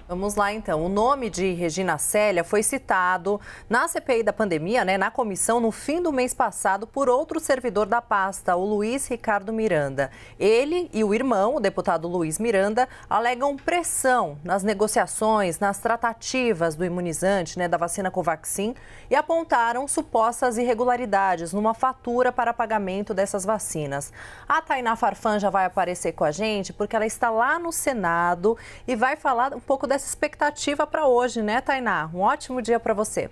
Vamos lá, então. O nome de Regina Célia foi citado na CPI da pandemia, na comissão, no fim do mês passado, por outro servidor da pasta, o Luiz Ricardo Miranda. Ele e o irmão, o deputado Luiz Miranda, alegam pressão nas negociações, nas tratativas do imunizante, da vacina Covaxin, e apontaram supostas irregularidades numa fatura para pagamento dessas vacinas. A Tainá Farfan já vai aparecer com a gente, porque ela está lá no Senado e vai falar um pouco dessa expectativa para hoje, né, Tainá? Um ótimo dia para você.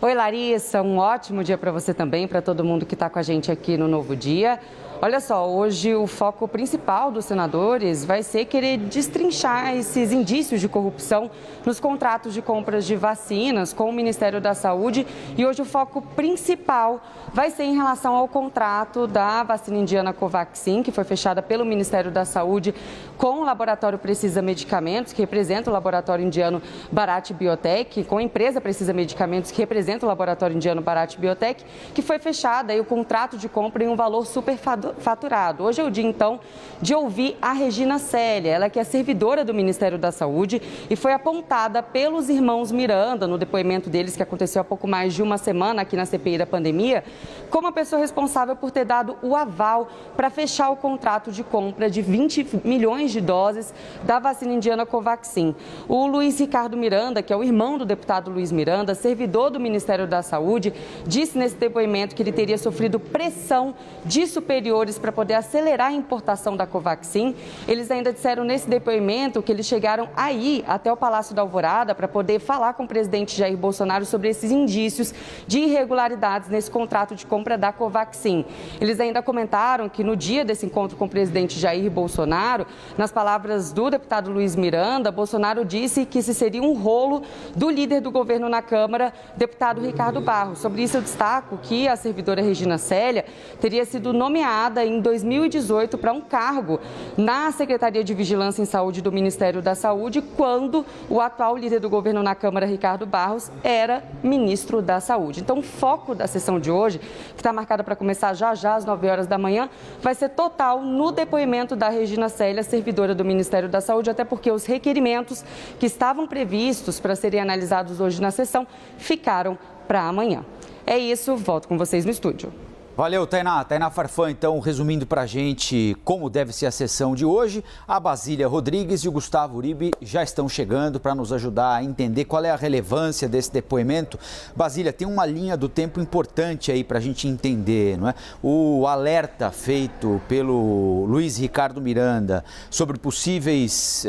Oi, Larissa, um ótimo dia para você também, para todo mundo que está com a gente aqui no Novo Dia. Olha só, hoje o foco principal dos senadores vai ser querer destrinchar esses indícios de corrupção nos contratos de compras de vacinas com o Ministério da Saúde. E hoje o foco principal vai ser em relação ao contrato da vacina indiana Covaxin, que foi fechada pelo Ministério da Saúde com o laboratório Precisa Medicamentos, que representa o laboratório indiano Bharat Biotech, com a empresa Precisa Medicamentos, que representa o laboratório indiano Bharat Biotech, que foi fechada aí o contrato de compra em um valor superfaturado. Hoje é o dia, então, de ouvir a Regina Célia, ela que é servidora do Ministério da Saúde e foi apontada pelos irmãos Miranda, no depoimento deles, que aconteceu há pouco mais de uma semana aqui na CPI da pandemia, como a pessoa responsável por ter dado o aval para fechar o contrato de compra de 20 milhões de doses da vacina indiana Covaxin. O Luiz Ricardo Miranda, que é o irmão do deputado Luiz Miranda, servidor do Ministério da Saúde, disse nesse depoimento que ele teria sofrido pressão de superiores para poder acelerar a importação da Covaxin. Eles ainda disseram nesse depoimento que eles chegaram aí até o Palácio da Alvorada para poder falar com o presidente Jair Bolsonaro sobre esses indícios de irregularidades nesse contrato de compra da Covaxin. Eles ainda comentaram que no dia desse encontro com o presidente Jair Bolsonaro, nas palavras do deputado Luiz Miranda, Bolsonaro disse que esse seria um rolo do líder do governo na Câmara, deputado Ricardo Barros. Sobre isso eu destaco que a servidora Regina Célia teria sido nomeada em 2018 para um cargo na Secretaria de Vigilância em Saúde do Ministério da Saúde, quando o atual líder do governo na Câmara, Ricardo Barros, era ministro da Saúde. Então, o foco da sessão de hoje, que está marcada para começar já às 9 horas da manhã, vai ser total no depoimento da Regina Célia, servidora do Ministério da Saúde, até porque os requerimentos que estavam previstos para serem analisados hoje na sessão ficaram para amanhã. É isso, volto com vocês no estúdio. Valeu, Tainá. Tainá Farfan, então, resumindo para a gente como deve ser a sessão de hoje. A Basília Rodrigues e o Gustavo Uribe já estão chegando para nos ajudar a entender qual é a relevância desse depoimento. Basília, tem uma linha do tempo importante aí para a gente entender, não é? O alerta feito pelo Luiz Ricardo Miranda sobre possíveis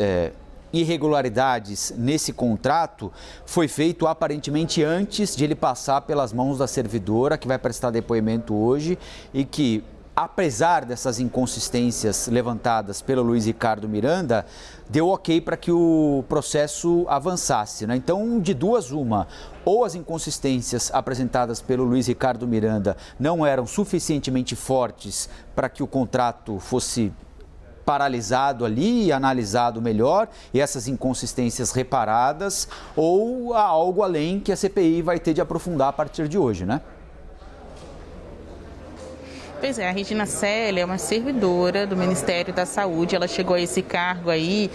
irregularidades nesse contrato foi feito aparentemente antes de ele passar pelas mãos da servidora, que vai prestar depoimento hoje e que, apesar dessas inconsistências levantadas pelo Luiz Ricardo Miranda, deu ok para que o processo avançasse, né? Então, de duas uma, ou as inconsistências apresentadas pelo Luiz Ricardo Miranda não eram suficientemente fortes para que o contrato fosse paralisado ali e analisado melhor, e essas inconsistências reparadas, ou há algo além que a CPI vai ter de aprofundar a partir de hoje, né? Pois é, a Regina Célia é uma servidora do Ministério da Saúde, ela chegou a esse cargo aí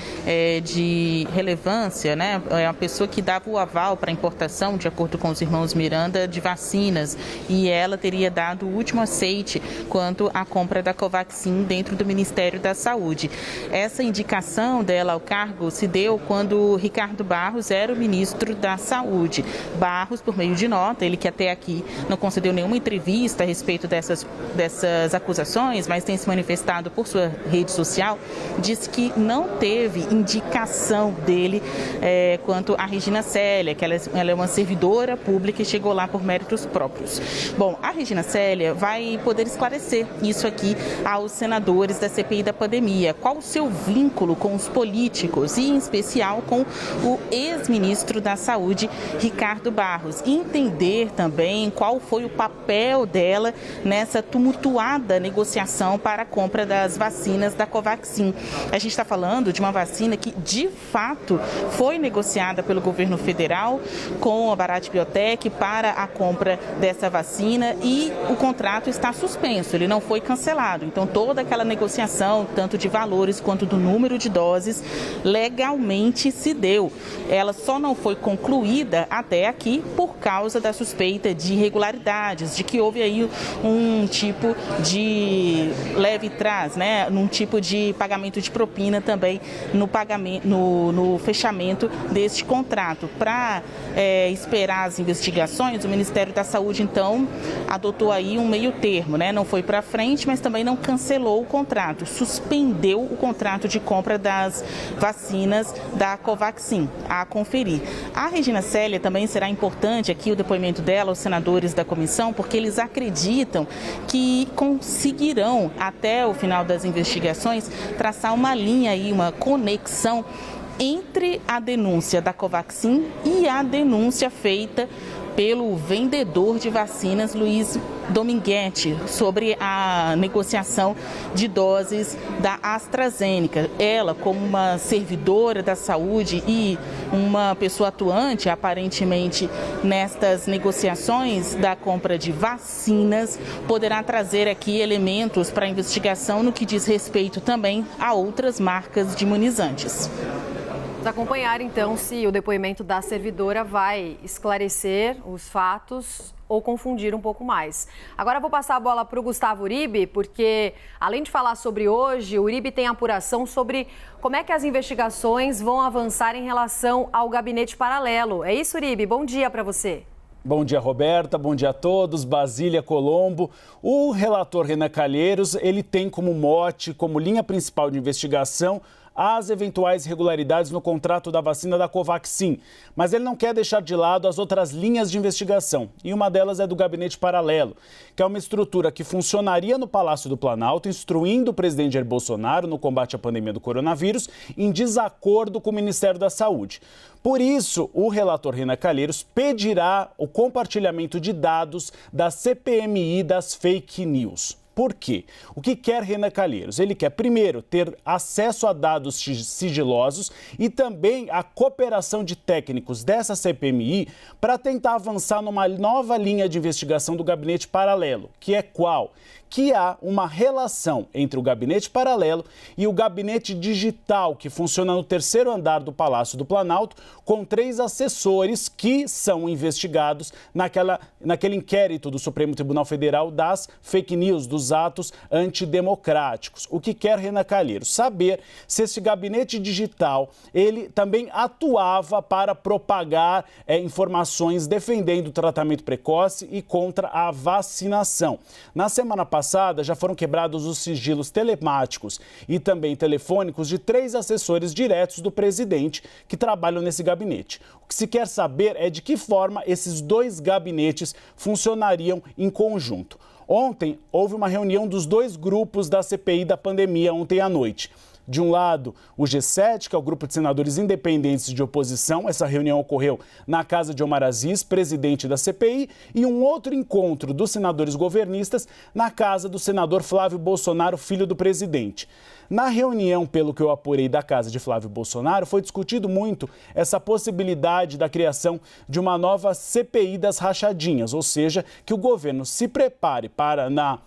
de relevância, né? É uma pessoa que dava o aval para a importação, de acordo com os irmãos Miranda, de vacinas, e ela teria dado o último aceite quanto à compra da Covaxin dentro do Ministério da Saúde. Essa indicação dela ao cargo se deu quando Ricardo Barros era o ministro da Saúde. Barros, por meio de nota, ele que até aqui não concedeu nenhuma entrevista a respeito dessas acusações, mas tem se manifestado por sua rede social, disse que não teve indicação dele quanto a Regina Célia, que ela é uma servidora pública e chegou lá por méritos próprios. Bom, a Regina Célia vai poder esclarecer isso aqui aos senadores da CPI da pandemia. Qual o seu vínculo com os políticos e, em especial, com o ex-ministro da Saúde, Ricardo Barros. E entender também qual foi o papel dela nessa tumultuação tumultuada negociação para a compra das vacinas da Covaxin. A gente está falando de uma vacina que, de fato, foi negociada pelo governo federal com a Bharat Biotech para a compra dessa vacina e o contrato está suspenso, ele não foi cancelado. Então, toda aquela negociação, tanto de valores quanto do número de doses, legalmente se deu. Ela só não foi concluída até aqui por causa da suspeita de irregularidades, de que houve aí um tipo de leve trás, né? Um tipo de pagamento de propina também no fechamento deste contrato. Para esperar as investigações, o Ministério da Saúde, então, adotou aí um meio termo, né? Não foi para frente, mas também não cancelou o contrato, suspendeu o contrato de compra das vacinas da Covaxin, a conferir. A Regina Célia também será importante aqui o depoimento dela aos senadores da comissão, porque eles acreditam que conseguirão, até o final das investigações, traçar uma linha aí, uma conexão entre a denúncia da Covaxin e a denúncia feita pelo vendedor de vacinas, Luiz Dominguete, sobre a negociação de doses da AstraZeneca. Ela, como uma servidora da saúde e uma pessoa atuante, aparentemente, nestas negociações da compra de vacinas, poderá trazer aqui elementos para a investigação no que diz respeito também a outras marcas de imunizantes. Vamos acompanhar, então, se o depoimento da servidora vai esclarecer os fatos ou confundir um pouco mais. Agora vou passar a bola para o Gustavo Uribe, porque, além de falar sobre hoje, o Uribe tem apuração sobre como é que as investigações vão avançar em relação ao gabinete paralelo. É isso, Uribe? Bom dia para você. Bom dia, Roberta. Bom dia a todos. Basília, Colombo. O relator Renan Calheiros, ele tem como mote, como linha principal de investigação, as eventuais irregularidades no contrato da vacina da Covaxin, mas ele não quer deixar de lado as outras linhas de investigação, e uma delas é do gabinete paralelo, que é uma estrutura que funcionaria no Palácio do Planalto, instruindo o presidente Jair Bolsonaro no combate à pandemia do coronavírus, em desacordo com o Ministério da Saúde. Por isso, o relator Renan Calheiros pedirá o compartilhamento de dados da CPMI das fake news. Por quê? O que quer Renan Calheiros? Ele quer, primeiro, ter acesso a dados sigilosos e também a cooperação de técnicos dessa CPMI para tentar avançar numa nova linha de investigação do gabinete paralelo, que é qual? Que há uma relação entre o gabinete paralelo e o gabinete digital, que funciona no terceiro andar do Palácio do Planalto, com 3 assessores que são investigados naquele inquérito do Supremo Tribunal Federal das fake news, dos atos antidemocráticos. O que quer Renan Calheiros? Saber se esse gabinete digital, ele também atuava para propagar informações defendendo o tratamento precoce e contra a vacinação. Na semana passada, já foram quebrados os sigilos telemáticos e também telefônicos de 3 assessores diretos do presidente que trabalham nesse gabinete. O que se quer saber é de que forma esses 2 gabinetes funcionariam em conjunto. Ontem, houve uma reunião dos 2 grupos da CPI da pandemia ontem à noite. De um lado, o G7, que é o grupo de senadores independentes de oposição. Essa reunião ocorreu na casa de Omar Aziz, presidente da CPI, e um outro encontro dos senadores governistas na casa do senador Flávio Bolsonaro, filho do presidente. Na reunião, pelo que eu apurei da casa de Flávio Bolsonaro, foi discutido muito essa possibilidade da criação de uma nova CPI das rachadinhas, ou seja, que o governo se prepare para, na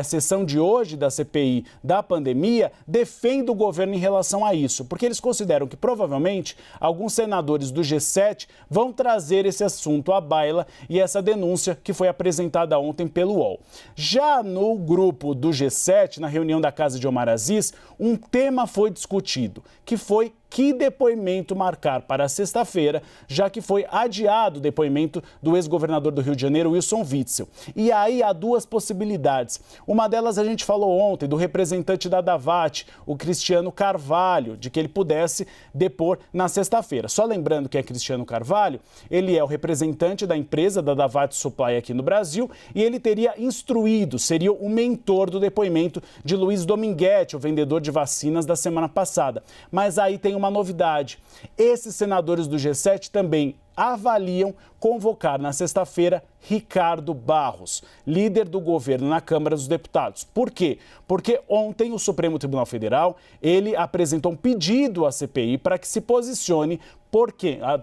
sessão de hoje da CPI da pandemia, defende o governo em relação a isso, porque eles consideram que provavelmente alguns senadores do G7 vão trazer esse assunto à baila e essa denúncia que foi apresentada ontem pelo UOL. Já no grupo do G7, na reunião da casa de Omar Aziz, um tema foi discutido, que foi que depoimento marcar para sexta-feira, já que foi adiado o depoimento do ex-governador do Rio de Janeiro, Wilson Witzel. E aí há 2 possibilidades. Uma delas a gente falou ontem, do representante da Davat, o Cristiano Carvalho, de que ele pudesse depor na sexta-feira. Só lembrando que é Cristiano Carvalho, ele é o representante da empresa da Davat Supply aqui no Brasil e ele teria instruído, seria o mentor do depoimento de Luiz Dominguete, o vendedor de vacinas da semana passada. Mas aí tem uma novidade. Esses senadores do G7 também avaliam convocar na sexta-feira Ricardo Barros, líder do governo na Câmara dos Deputados. Por quê? Porque ontem o Supremo Tribunal Federal, ele apresentou um pedido à CPI para que se posicione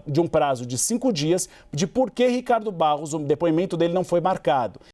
de um prazo de 5 dias, de por que Ricardo Barros, o depoimento dele não foi marcado.